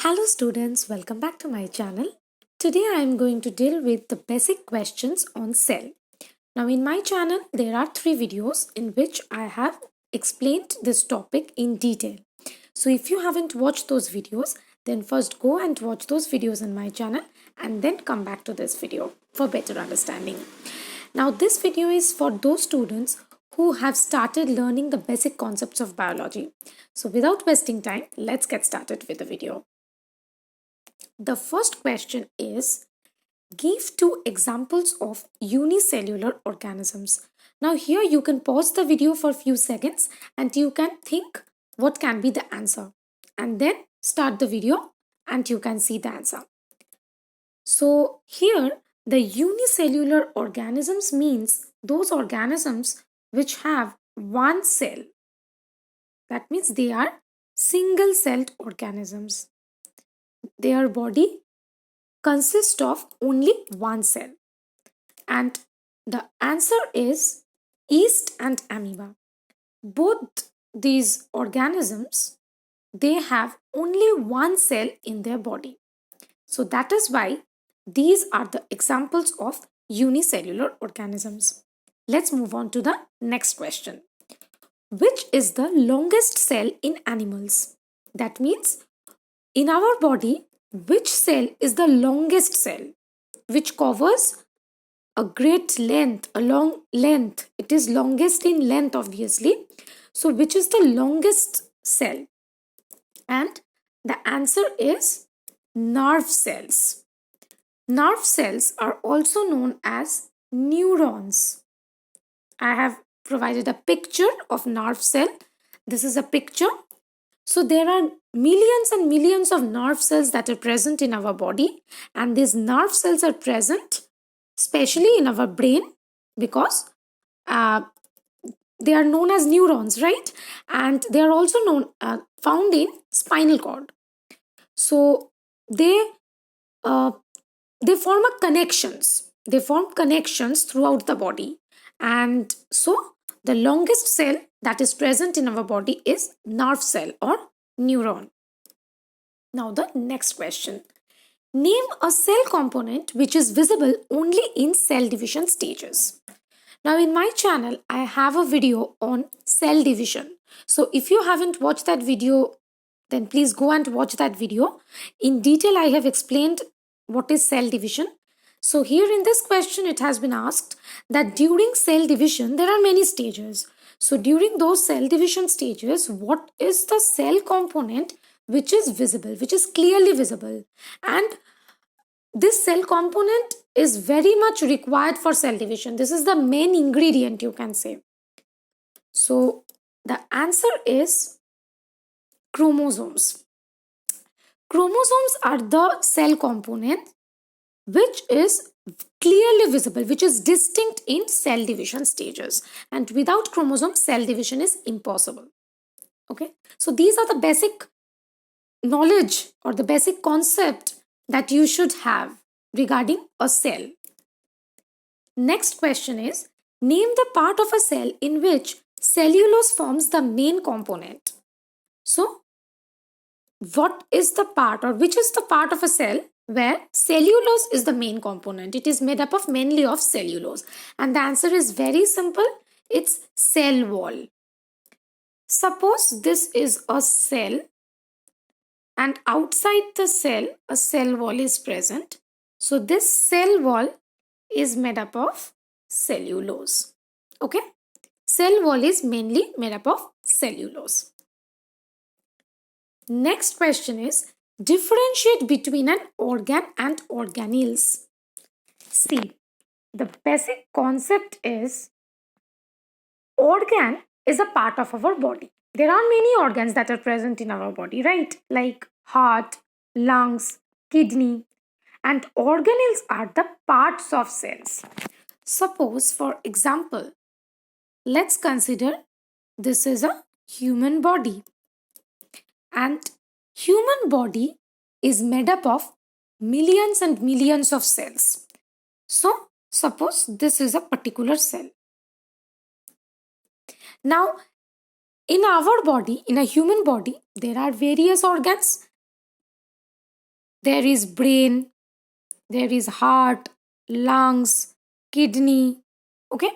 Hello students, welcome back to my channel. Today I am going to deal with the basic questions on cell. Now in my channel there are 3 videos in which I have explained this topic in detail. So if you haven't watched those videos, then first go and watch those videos in my channel and then come back to this video for better understanding. Now this video is for those students who have started learning the basic concepts of biology. So without wasting time, let's get started with the video. The first question is, give 2 examples of unicellular organisms. Now here you can pause the video for a few seconds and you can think what can be the answer. And then start the video and you can see the answer. So here the unicellular organisms means those organisms which have one cell. That means they are single-celled organisms. Their body consists of only one cell. And the answer is yeast and amoeba. Both these organisms, they have only one cell in their body. So that is why these are the examples of unicellular organisms. Let's move on to the next question. Which is the longest cell in animals? That means in our body, which cell is the longest cell, which covers a great length, a long length? It is longest in length, obviously. So, which is the longest cell? And the answer is nerve cells. Nerve cells are also known as neurons. I have provided a picture of nerve cell. This is a picture. So there are millions and millions of nerve cells that are present in our body, and these nerve cells are present especially in our brain because they are known as neurons, right? And they are also found in spinal cord. So they uh, form a connections. They form connections throughout the body, and so the longest cell that is present in our body is nerve cell or neuron. Now the next question. Name a cell component which is visible only in cell division stages. Now in my channel, I have a video on cell division. So if you haven't watched that video, then please go and watch that video. In detail, I have explained what is cell division. So here in this question, it has been asked that during cell division, there are many stages. So during those cell division stages, what is the cell component which is visible, which is clearly visible? And this cell component is very much required for cell division. This is the main ingredient, you can say. So the answer is chromosomes. Chromosomes are the cell component which is clearly visible, which is distinct in cell division stages. And without chromosomes, cell division is impossible. Okay, so these are the basic knowledge or the basic concept that you should have regarding a cell. Next question is, name the part of a cell in which cellulose forms the main component. So, what is the part or which is the part of a cell where cellulose is the main component? It is made up of mainly of cellulose. And the answer is very simple. It's cell wall. Suppose this is a cell and outside the cell, a cell wall is present. So this cell wall is made up of cellulose. Okay? Cell wall is mainly made up of cellulose. Next question is, differentiate between an organ and organelles. See, the basic concept is organ is a part of our body. There are many organs that are present in our body, right? Like heart, lungs, kidney, and organelles are the parts of cells. Suppose, for example, let's consider this is a human body. And human body is made up of millions and millions of cells. So, suppose this is a particular cell. Now, in our body, in a human body, there are various organs there is brain, there is heart, lungs, kidney. Okay,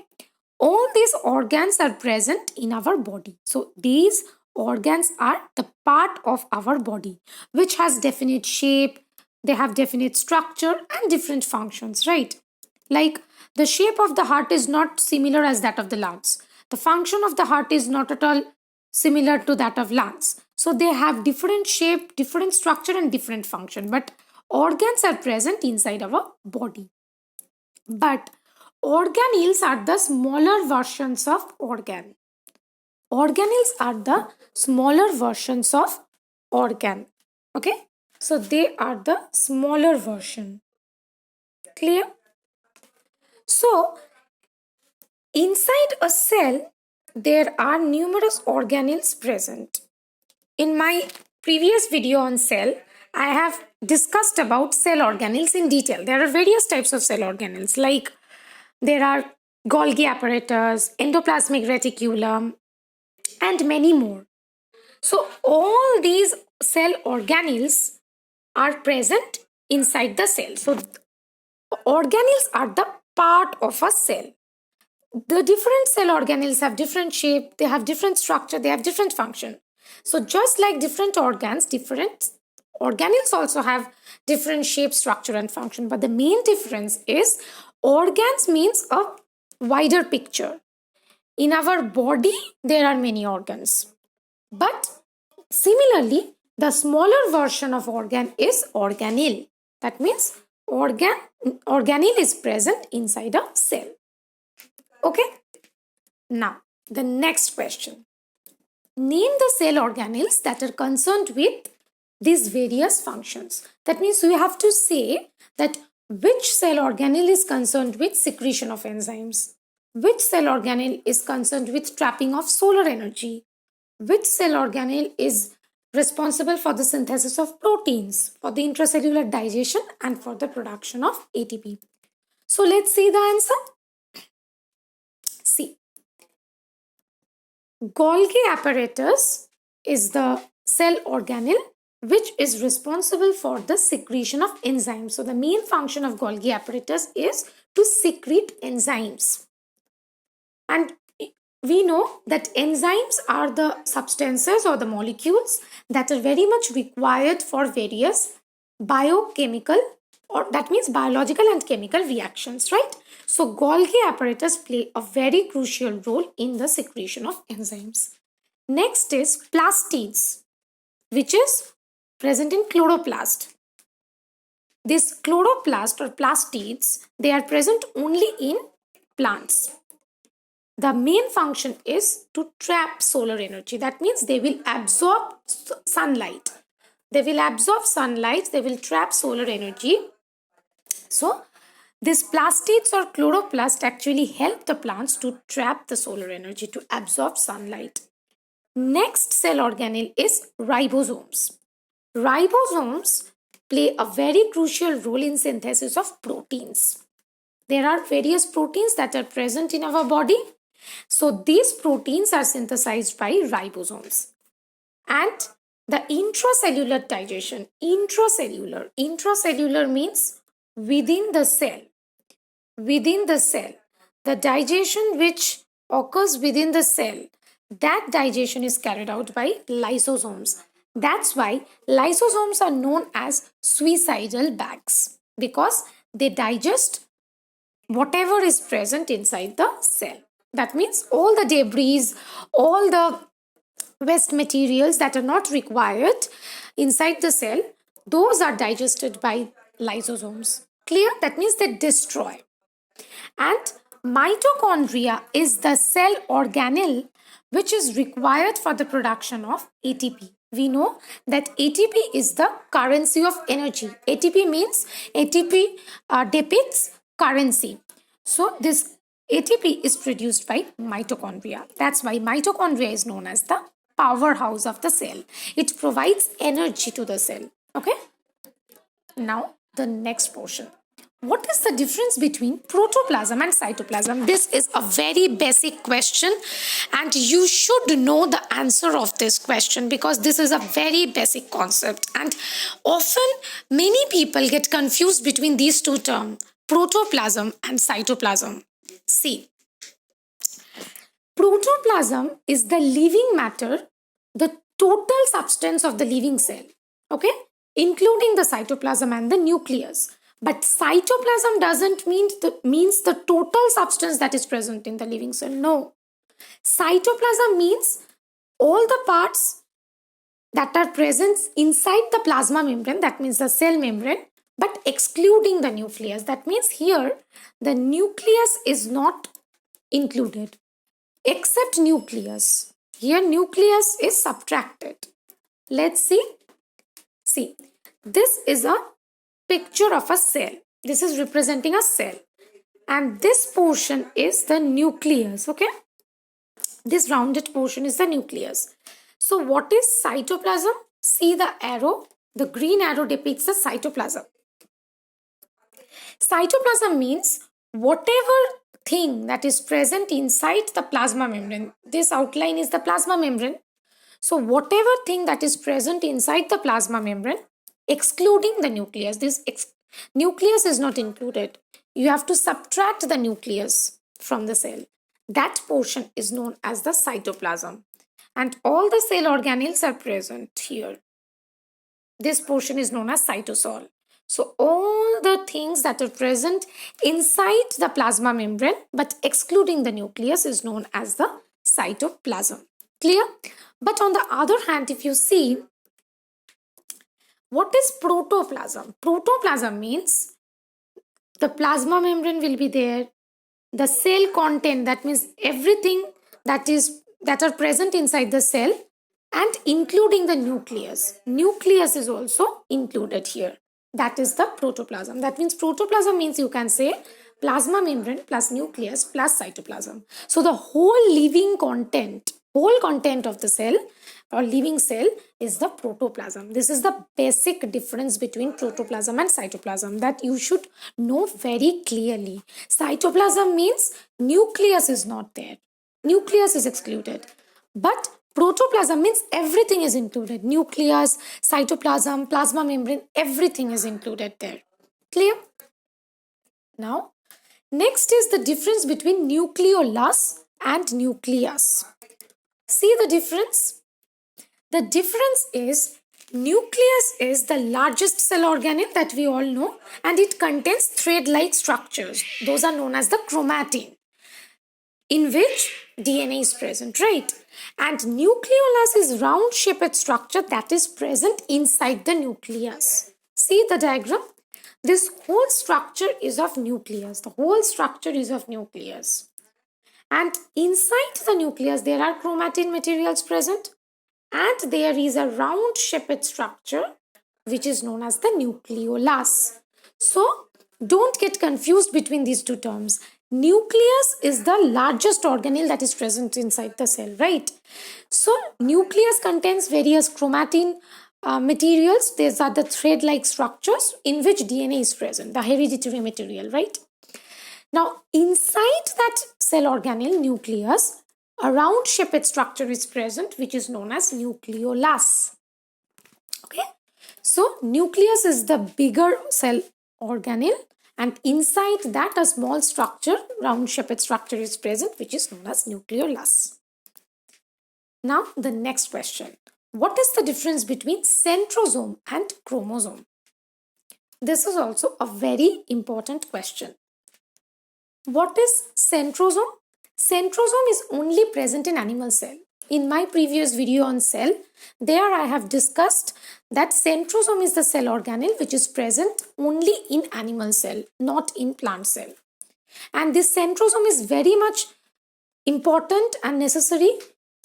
all these organs are present in our body. So these organs are the part of our body which has definite shape, they have definite structure and different functions, right? Like the shape of the heart is not similar as that of the lungs. The function of the heart is not at all similar to that of lungs. So they have different shape, different structure and different function, but organs are present inside our body. But organelles are the smaller versions of organ. Organelles are the smaller versions of organ. Okay, so they are the smaller version. Clear? So inside a cell, there are numerous organelles present. In my previous video on cell, I have discussed about cell organelles in detail. There are various types of cell organelles, like there are Golgi apparatus, endoplasmic reticulum, and many more. So all these cell organelles are present inside the cell. So organelles are the part of a cell. The different cell organelles have different shape, they have different structure, they have different function. So just like different organs, different organelles also have different shape, structure and function. But the main difference is organs means a wider picture. In our body, there are many organs. But similarly, the smaller version of organ is organelle. That means organelle is present inside a cell. Okay? Now, the next question. Name the cell organelles that are concerned with these various functions. That means we have to say that which cell organelle is concerned with secretion of enzymes, which cell organelle is concerned with trapping of solar energy, which cell organelle is responsible for the synthesis of proteins, for the intracellular digestion and for the production of ATP. So let's see the answer. See, Golgi apparatus is the cell organelle which is responsible for the secretion of enzymes. So the main function of Golgi apparatus is to secrete enzymes. And we know that enzymes are the substances or the molecules that are very much required for various biochemical, or that means biological and chemical reactions, right? So Golgi apparatus play a very crucial role in the secretion of enzymes. Next is plastids, which is present in chloroplast. This chloroplast or plastids, they are present only in plants. The main function is to trap solar energy. That means they will absorb sunlight. They will absorb sunlight, they will trap solar energy. So these plastids or chloroplast actually help the plants to trap the solar energy, to absorb sunlight. Next cell organelle is ribosomes. Ribosomes play a very crucial role in synthesis of proteins. There are various proteins that are present in our body. So these proteins are synthesized by ribosomes. And the intracellular digestion, intracellular means within the cell. Within the cell, the digestion which occurs within the cell, that digestion is carried out by lysosomes. That's why lysosomes are known as suicidal bags, because they digest whatever is present inside the cell. That means all the debris, all the waste materials that are not required inside the cell, those are digested by lysosomes. Clear? That means they destroy. And mitochondria is the cell organelle which is required for the production of ATP. We know that ATP is the currency of energy. ATP means ATP depicts currency. So this ATP is produced by mitochondria. That's why mitochondria is known as the powerhouse of the cell. It provides energy to the cell. Okay. Now the next portion. What is the difference between protoplasm and cytoplasm? This is a very basic question and you should know the answer of this question because this is a very basic concept and often many people get confused between these two terms, protoplasm and cytoplasm. See, protoplasm is the living matter, the total substance of the living cell, okay, including the cytoplasm and the nucleus. But cytoplasm doesn't means the total substance that is present in the living cell. No. Cytoplasm means all the parts that are present inside the plasma membrane, that means the cell membrane, but excluding the nucleus. That means here the nucleus is not included, except nucleus. Here nucleus is subtracted. Let's see. See, this is a picture of a cell. This is representing a cell. And this portion is the nucleus, okay? This rounded portion is the nucleus. So what is cytoplasm? See the arrow. The green arrow depicts the cytoplasm. Cytoplasm means whatever thing that is present inside the plasma membrane. This outline is the plasma membrane. So whatever thing that is present inside the plasma membrane, excluding the nucleus, this nucleus is not included. You have to subtract the nucleus from the cell. That portion is known as the cytoplasm. And all the cell organelles are present here. This portion is known as cytosol. So all the things that are present inside the plasma membrane but excluding the nucleus is known as the cytoplasm. Clear? But on the other hand, if you see, what is protoplasm? Protoplasm means the plasma membrane will be there, the cell content, that means everything that are present inside the cell and including the nucleus. Nucleus is also included here. That is the protoplasm. That means protoplasm means you can say plasma membrane plus nucleus plus cytoplasm. So the whole content of the cell or living cell is the protoplasm. This is the basic difference between protoplasm and cytoplasm that you should know very clearly. Cytoplasm means nucleus is not there. Nucleus is excluded. But protoplasm means everything is included. Nucleus, cytoplasm, plasma membrane, everything is included there. Clear? Now, next is the difference between nucleolus and nucleus. See the difference? The difference is nucleus is the largest cell organelle that we all know and it contains thread-like structures. Those are known as the chromatin in which DNA is present, right? And nucleolus is round-shaped structure that is present inside the nucleus. See the diagram? This whole structure is of nucleus. The whole structure is of nucleus. And inside the nucleus, there are chromatin materials present. And there is a round-shaped structure which is known as the nucleolus. So, don't get confused between these two terms. Nucleus is the largest organelle that is present inside the cell, right? So, nucleus contains various chromatin materials. These are the thread-like structures in which DNA is present, the hereditary material, right? Now, inside that cell organelle, nucleus, a round-shaped structure is present which is known as nucleolus. Okay, so nucleus is the bigger cell organelle and inside that a small structure, round-shaped structure is present which is known as nucleolus. Now the next question. What is the difference between centrosome and chromosome? This is also a very important question. What is centrosome? Centrosome is only present in animal cell. In my previous video on cell, there I have discussed that centrosome is the cell organelle which is present only in animal cell, not in plant cell. And this centrosome is very much important and necessary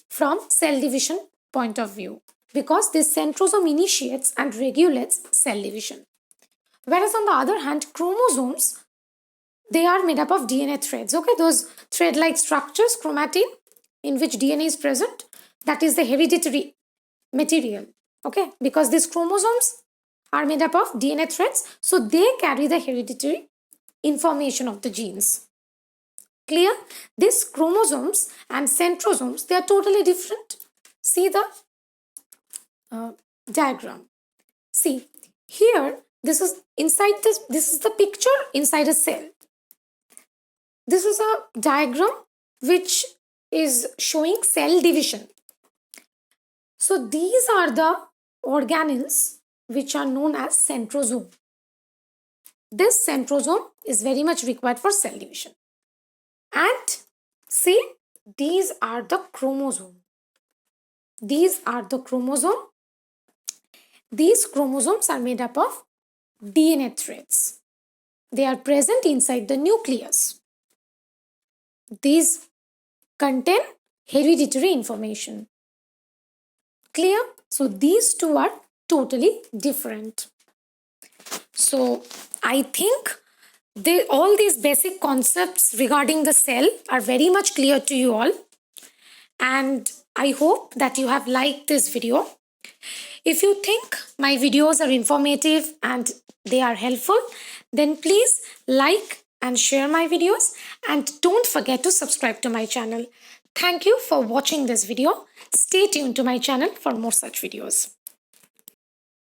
from cell division point of view because this centrosome initiates and regulates cell division. Whereas on the other hand, chromosomes, they are made up of DNA threads, okay? Those thread-like structures, chromatin, in which DNA is present, that is the hereditary material, okay? Because these chromosomes are made up of DNA threads, so they carry the hereditary information of the genes. Clear? These chromosomes and centrosomes, they are totally different. See the diagram. See, here, this is inside this is the picture inside a cell. This is a diagram which is showing cell division. So these are the organelles which are known as centrosome. This centrosome is very much required for cell division. And see, these are the chromosome. These are the chromosome. These chromosomes are made up of DNA threads. They are present inside the nucleus. These contain hereditary information. Clear? So these two are totally different. So I think all these basic concepts regarding the cell are very much clear to you all. And I hope that you have liked this video. If you think my videos are informative and they are helpful, then please like and share my videos, and don't forget to subscribe to my channel. Thank you for watching this video. Stay tuned to my channel for more such videos.